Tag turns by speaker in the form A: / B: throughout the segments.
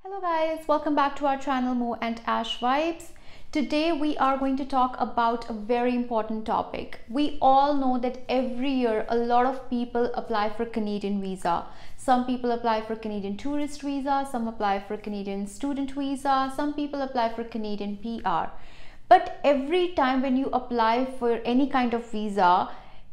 A: Hello guys, welcome back to our channel Mo and Ash Vibes. Today we are going to talk about a very important topic. We all know that every year a lot of people apply for Canadian visa. Some people apply for Canadian tourist visa, some apply for Canadian student visa, some people apply for Canadian PR. But every time when you apply for any kind of visa,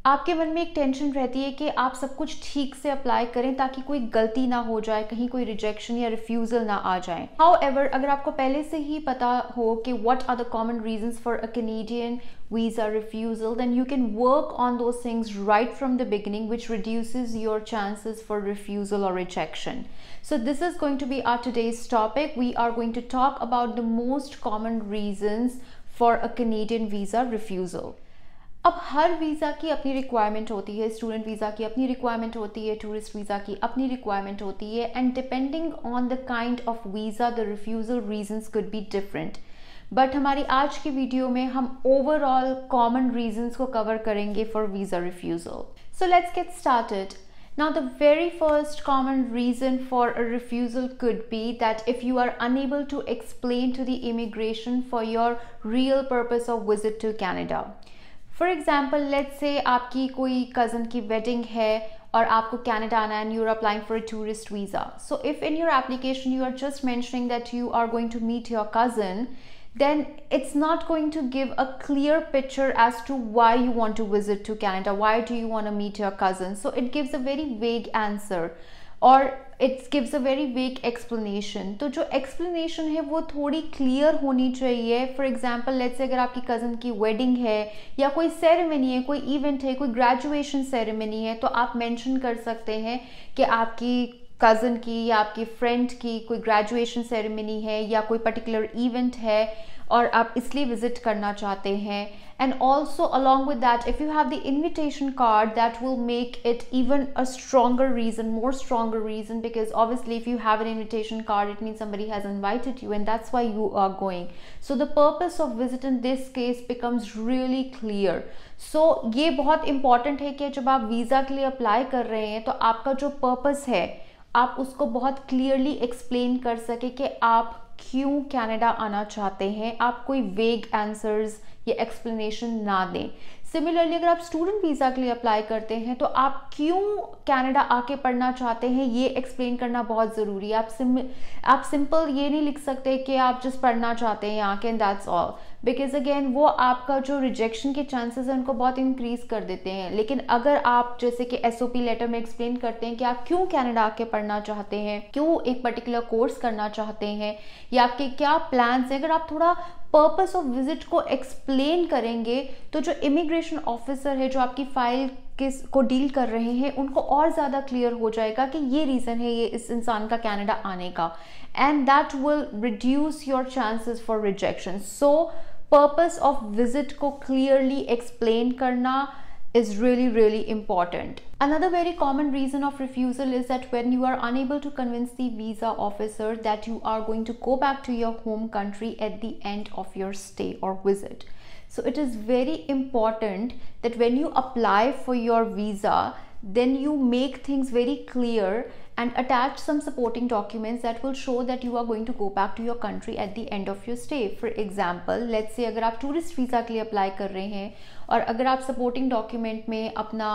A: आपके मन में एक tension रहती है कि आप सब कुछ ठीक से अप्लाई करें ताकि कोई गलती ना हो जाए, कहीं कोई रिजेक्शन या रिफ्यूज़ल ना आ जाए. However, अगर आपको पहले से ही पता हो कि what are the common reasons for a Canadian visa refusal, then you can work on those things right from the beginning, which reduces your chances for refusal or rejection. So this is going to be our today's topic. We are going to talk about the most common reasons for a Canadian visa refusal. अब हर visa की अपनी requirement होती है, student visa की अपनी requirement होती है, tourist visa की अपनी रिक्वायरमेंट होती है, and depending on the kind of visa the refusal reasons could be different. But हमारी आज की वीडियो में हम ओवरऑल कॉमन रीजंस को कवर करेंगे for visa refusal. So let's get started. Now, the very first common reason for a refusal could be that if you are unable to explain to the immigration for your real purpose of visit to Canada. For example, let's say आपकी कोई cousin की wedding है और आपको Canada आना है and you're applying for a tourist visa. So if in your application you are just mentioning that you are going to meet your cousin, then it's not going to give a clear picture as to why you want to visit to Canada. Why do you want to meet your cousin? So it gives a very vague answer. और it's gives a very vague explanation. तो जो explanation है वो थोड़ी clear होनी चाहिए. For example, let's say अगर आपकी कज़न की वेडिंग है या कोई सेरेमनी है, कोई इवेंट है, कोई ग्रेजुएशन सेरेमनी है, तो आप मेंशन कर सकते हैं कि आपकी कज़न की या आपकी फ्रेंड की कोई ग्रेजुएशन सेरेमनी है या कोई पर्टिकुलर इवेंट है और आप इसलिए विजिट करना चाहते हैं. And also along with that, if you have the invitation card, that will make it even a stronger reason, more stronger reason, because obviously if you have an invitation card, it means somebody has invited you and that's why you are going. So the purpose of visit in this case becomes really clear. So ये बहुत important है कि जब आप visa के लिए apply कर रहे हैं तो आपका जो पर्पस है आप उसको बहुत क्लियरली एक्सप्लेन कर सके कि आप क्यों कनाडा आना चाहते हैं. आप कोई वेग आंसर्स या एक्सप्लेनेशन ना दें. सिमिलरली अगर आप स्टूडेंट वीज़ा के लिए अप्लाई करते हैं तो आप क्यों कनाडा आके पढ़ना चाहते हैं ये एक्सप्लेन करना बहुत ज़रूरी है. आप सिंपल ये नहीं लिख सकते कि आप जस्ट पढ़ना चाहते हैं यहाँ के and that's all, because again वो आपका जो रिजेक्शन के चांसेस हैं उनको बहुत इंक्रीज कर देते हैं. लेकिन अगर आप जैसे कि SOP लेटर में एक्सप्लेन करते हैं कि आप क्यों कनाडा आके पढ़ना चाहते हैं, क्यों एक पर्टिकुलर कोर्स करना चाहते हैं या आपके क्या प्लान्स हैं, अगर आप थोड़ा पर्पस ऑफ विजिट को एक्सप्लेन करेंगे तो जो इमिग्रेशन ऑफिसर है जो आपकी फाइल को डील कर रहे हैं उनको और ज़्यादा क्लियर हो जाएगा कि ये रीज़न है ये इस इंसान का कनाडा आने का, and that will reduce your chances for rejection. So purpose of visit को क्लियरली एक्सप्लेन करना is really important. Another very common reason of refusal is that when you are unable to convince the visa officer that you are going to go back to your home country at the end of your stay or visit. So it is very important that when you apply for your visa, then you make things very clear and attach some supporting documents that will show that you are going to go back to your country at the end of your stay. For example, let's say अगर आप tourist visa के लिए apply कर रहे हैं और अगर आप सपोर्टिंग डॉक्यूमेंट में अपना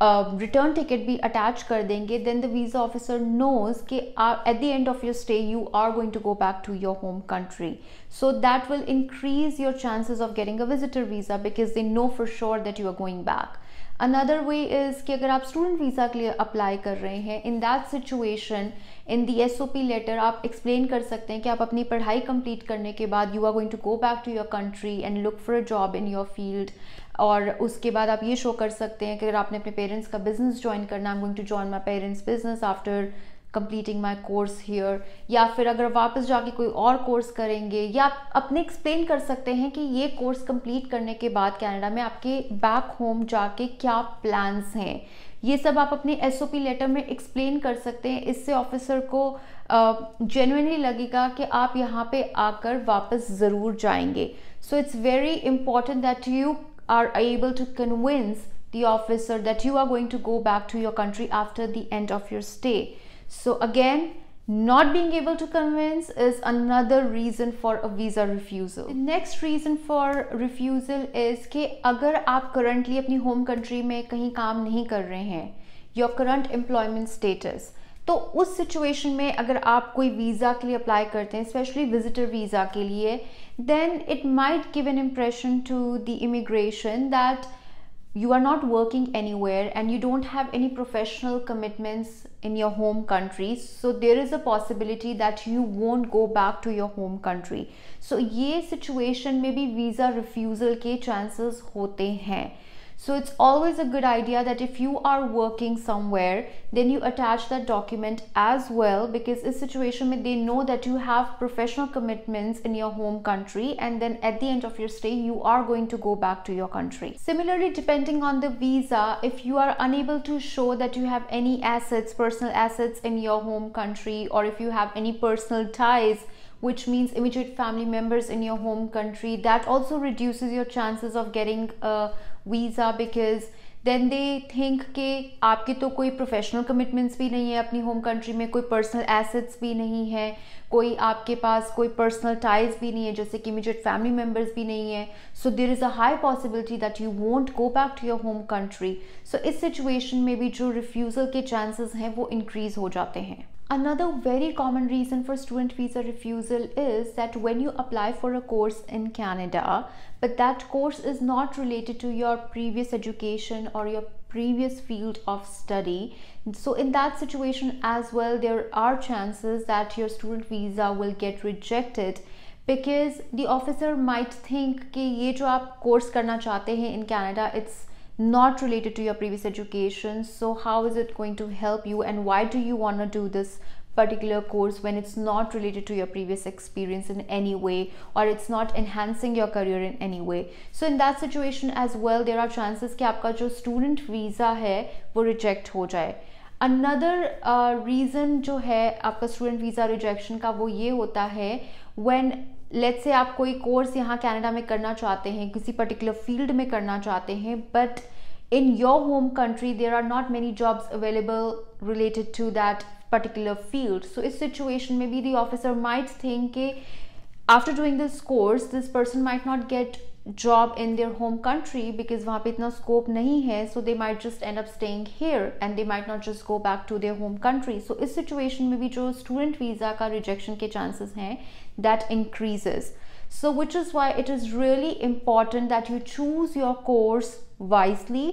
A: रिटर्न टिकट भी अटैच कर देंगे, then the visa officer knows कि at the end of your stay you are going to go back to your home country. So that will increase your chances of getting a visitor visa because they know for sure that you are going back. Another way is कि अगर आप student visa के लिए apply कर रहे हैं, in that situation in the SOP letter आप explain कर सकते हैं कि आप अपनी पढ़ाई कंप्लीट करने के बाद you are going to go back to your country and look for a job in your field. और उसके बाद आप ये शो कर सकते हैं कि अगर आपने अपने पेरेंट्स का बिजनेस ज्वाइन करना, I am going to join my parents business after completing my course here. या फिर अगर वापस जाके कोई और कोर्स करेंगे, या आप अपने एक्सप्लेन कर सकते हैं कि ये कोर्स कंप्लीट करने के बाद कनाडा में आपके बैक होम जाके क्या प्लान्स हैं. ये सब आप अपने SOP लेटर में एक्सप्लेन कर सकते हैं. इससे ऑफिसर को जेन्युइनली लगेगा कि आप यहाँ पे आकर वापस ज़रूर जाएंगे. So it's very important that you are able to convince the officer that you are going to go back to your country after the end of your stay. So again, Not being able to convince is another reason for a visa refusal. The next reason for refusal is कि अगर आप currently अपनी home country में कहीं काम नहीं कर रहे हैं, your current employment status, तो उस situation में अगर आप कोई वीज़ा के लिए अप्लाई करते हैं, especially visitor visa के लिए, then it might give an impression to the immigration that you are not working anywhere and you don't have any professional commitments in your home country, so there is a possibility that you won't go back to your home country. So ये situation में भी visa refusal के chances होते हैं. So it's always a good idea that if you are working somewhere, then you attach that document as well, because in situation में they know that you have professional commitments in your home country, and then at the end of your stay you are going to go back to your country. Similarly, depending on the visa, if you are unable to show that you have any assets, personal assets in your home country, or if you have any personal ties, which means immediate family members in your home country, that also reduces your chances of getting a visa, because then they think कि आपके तो कोई professional commitments भी नहीं है अपनी home country में, कोई personal assets भी नहीं है, कोई आपके पास कोई personal ties भी नहीं है, जैसे कि immediate family members भी नहीं है. So there is a high possibility that you won't go back to your home country. So इस situation में भी जो refusal के chances हैं वो increase हो जाते हैं. Another very common reason for student visa refusal is that when you apply for a course in Canada, but that course is not related to your previous education or your previous field of study, so in that situation as well, there are chances that your student visa will get rejected, because the officer might think कि ये जो आप course करना चाहते हैं in Canada, it's not related to your previous education, so how is it going to help you, and why do you want to do this particular course when it's not related to your previous experience in any way, or it's not enhancing your career in any way. So in that situation as well, there are chances कि आपका जो student visa है वो reject हो जाए. Another reason जो है आपका student visa rejection का वो ये होता है when लेट्स से आप कोई कोर्स यहाँ कनाडा में करना चाहते हैं, किसी पर्टिकुलर फील्ड में करना चाहते हैं, but in your home country there are not many jobs available related to that particular field. So इस सिचुएशन में भी द ऑफिसर माइट थिंक कि after doing this course this person might not get job in their home country because वहाँ पे इतना scope नहीं है, so they might just end up staying here and they might not just go back to their home country. So इस situation में भी जो student visa का rejection के chances हैं that increases. So which is why it is really important that you choose your course wisely,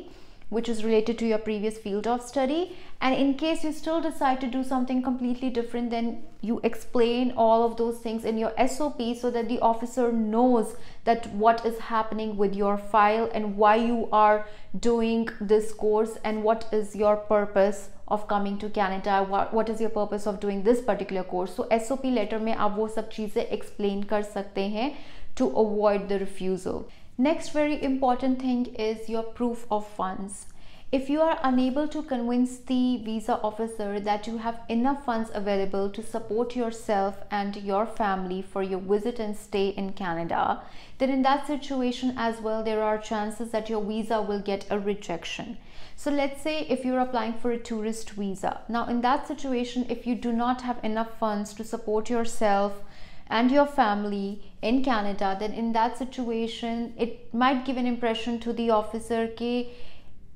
A: which is related to your previous field of study, and in case you still decide to do something completely different, then you explain all of those things in your SOP so that the officer knows that what is happening with your file and why you are doing this course and what is your purpose of coming to Canada, what is your purpose of doing this particular course. So SOP letter में आप वो सब चीज़ें explain कर सकते हैं to avoid the refusal. Next very important thing is your proof of funds. If you are unable to convince the visa officer that you have enough funds available to support yourself and your family for your visit and stay in Canada, then in that situation as well, there are chances that your visa will get a rejection. So let's say if you're applying for a tourist visa. Now in that situation, if you do not have enough funds to support yourself and your family in Canada, then in that situation, it might give an impression to the officer कि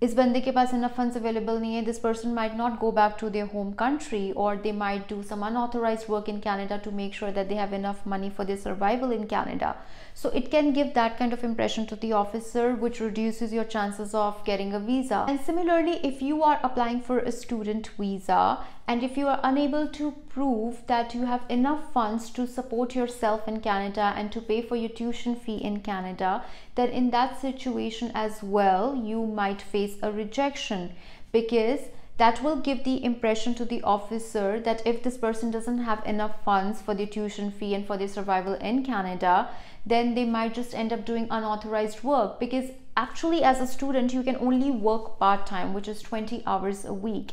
A: इस बंदे के पास enough funds available नहीं है. This person might not go back to their home country, or they might do some unauthorized work in Canada to make sure that they have enough money for their survival in Canada. So it can give that kind of impression to the officer, which reduces your chances of getting a visa. And similarly, if you are applying for a student visa and if you are unable to prove that you have enough funds to support yourself in Canada and to pay for your tuition fee in Canada, then in that situation as well, you might face a rejection, because that will give the impression to the officer that if this person doesn't have enough funds for their tuition fee and for their survival in Canada, then they might just end up doing unauthorized work, because actually as a student you can only work part-time, which is 20 hours a week,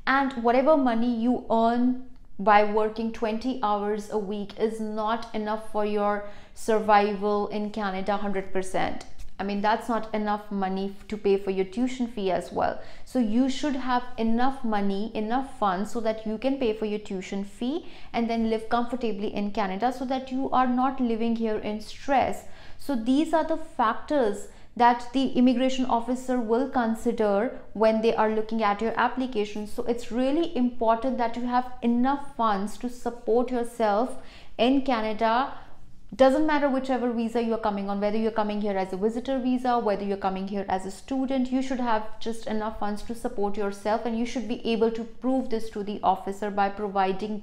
A: and whatever money you earn by working 20 hours a week is not enough for your survival in Canada 100%. I mean, that's not enough money to pay for your tuition fee as well. So you should have enough money, enough funds, so that you can pay for your tuition fee and then live comfortably in Canada, so that you are not living here in stress. So these are the factors that the immigration officer will consider when they are looking at your application. So it's really important that you have enough funds to support yourself in Canada. Doesn't matter whichever visa you're coming on, whether you're coming here as a visitor visa, whether you're coming here as a student, you should have just enough funds to support yourself, and you should be able to prove this to the officer by providing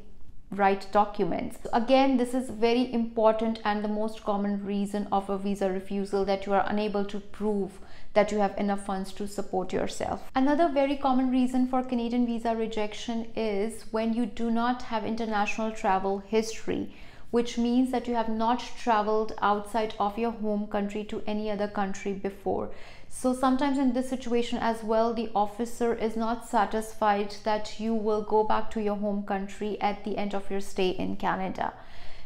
A: right documents. Again, this is very important and the most common reason of a visa refusal, that you are unable to prove that you have enough funds to support yourself. Another very common reason for Canadian visa rejection is when you do not have international travel history, which means that you have not traveled outside of your home country to any other country before. So sometimes in this situation as well, the officer is not satisfied that you will go back to your home country at the end of your stay in Canada.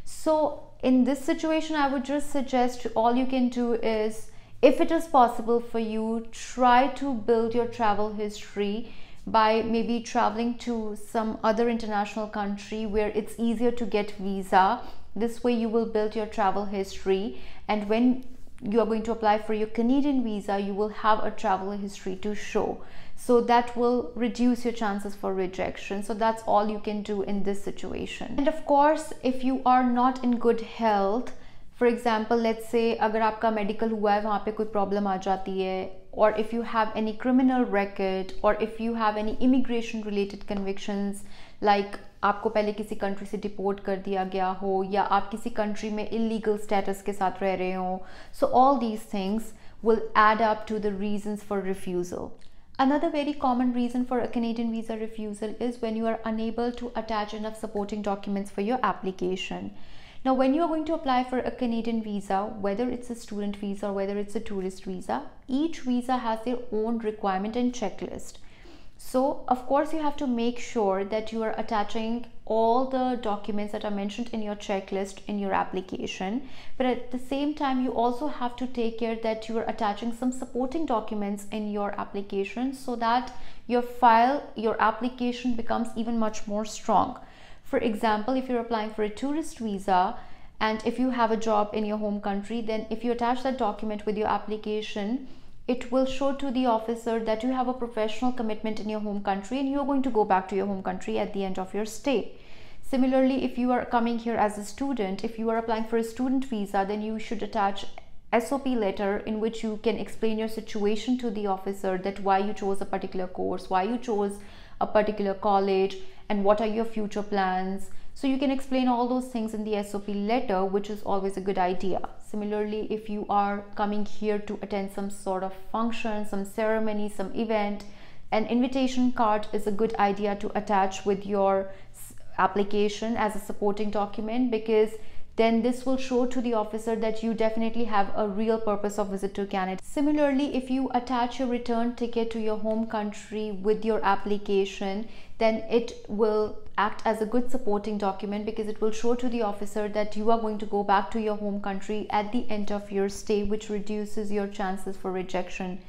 A: So in this situation, I would just suggest all you can do is, if it is possible for you, try to build your travel history by maybe traveling to some other international country where it's easier to get visa. This way you will build your travel history, and when you are going to apply for your Canadian visa, you will have a travel history to show. So that will reduce your chances for rejection. So that's all you can do in this situation. And of course, if you are not in good health, for example, let's say अगर आपका medical हुआ है, वहाँ पे कोई problem आ जाती है, or if you have any criminal record, or if you have any immigration related convictions, like आपको पहले किसी कंट्री से डिपोर्ट कर दिया गया हो, या आप किसी कंट्री में इलीगल स्टेटस के साथ रह रहे हो, so all these things will add up to the reasons for refusal. Another very common reason for a Canadian visa refusal is when you are unable to attach enough supporting documents for your application. Now, when you are going to apply for a Canadian visa, whether it's a student visa or whether it's a tourist visa, each visa has their own requirement and checklist. So of course you have to make sure that you are attaching all the documents that are mentioned in your checklist in your application, but at the same time you also have to take care that you are attaching some supporting documents in your application, so that your file, your application becomes even much more strong. For example, if you're applying for a tourist visa and if you have a job in your home country, then if you attach that document with your application, it will show to the officer that you have a professional commitment in your home country and you're going to go back to your home country at the end of your stay. Similarly, if you are coming here as a student, if you are applying for a student visa, then you should attach SOP letter in which you can explain your situation to the officer, that why you chose a particular course, why you chose a particular college, and what are your future plans. So you can explain all those things in the SOP letter, which is always a good idea. Similarly, if you are coming here to attend some sort of function, some ceremony, some event, an invitation card is a good idea to attach with your application as a supporting document, because then this will show to the officer that you definitely have a real purpose of visit to Canada. Similarly, if you attach your return ticket to your home country with your application, then it will act as a good supporting document, because it will show to the officer that you are going to go back to your home country at the end of your stay, which reduces your chances for rejection.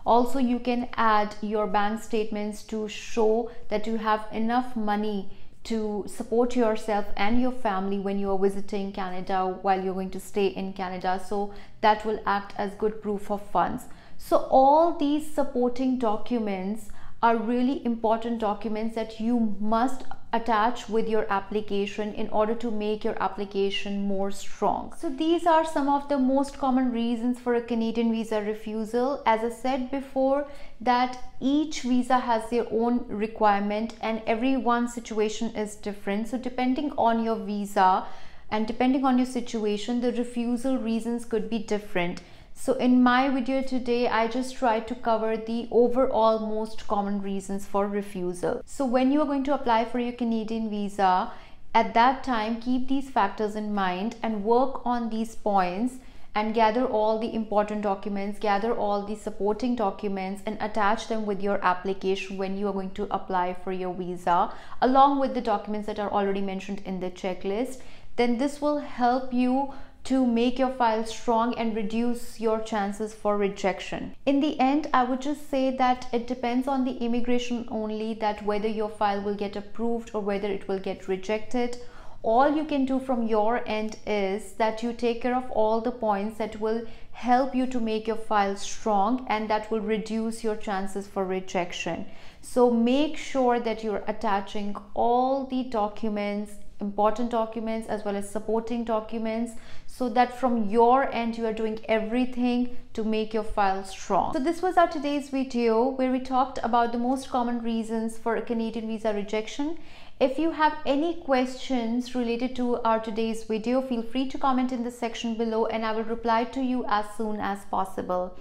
A: Also, you can add your bank statements to show that you have enough money to support yourself and your family when you are visiting Canada while you're going to stay in Canada. So that will act as good proof of funds. So all these supporting documents are really important documents that you must attach with your application in order to make your application more strong. So these are some of the most common reasons for a Canadian visa refusal. As I said before, that each visa has their own requirement and everyone's situation is different. So depending on your visa and depending on your situation, the refusal reasons could be different. So in my video today, I just tried to cover the overall most common reasons for refusal. So when you are going to apply for your Canadian visa, at that time, keep these factors in mind and work on these points and gather all the important documents, gather all the supporting documents and attach them with your application when you are going to apply for your visa, along with the documents that are already mentioned in the checklist. Then this will help you to make your file strong and reduce your chances for rejection. In the end, I would just say that it depends on the immigration only, that whether your file will get approved or whether it will get rejected. All you can do from your end is that you take care of all the points that will help you to make your file strong and that will reduce your chances for rejection. So make sure that you're attaching all the documents, important documents as well as supporting documents, so that from your end you are doing everything to make your file strong. So this was our today's video where we talked about the most common reasons for a Canadian visa rejection. If you have any questions related to our today's video, feel free to comment in the section below and I will reply to you as soon as possible.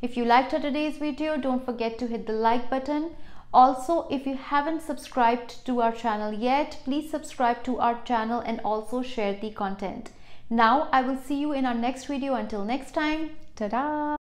A: If you liked our today's video, don't forget to hit the like button. Also, if you haven't subscribed to our channel yet, please subscribe to our channel and also share the content. Now, I will see you in our next video. Until next time, ta-da!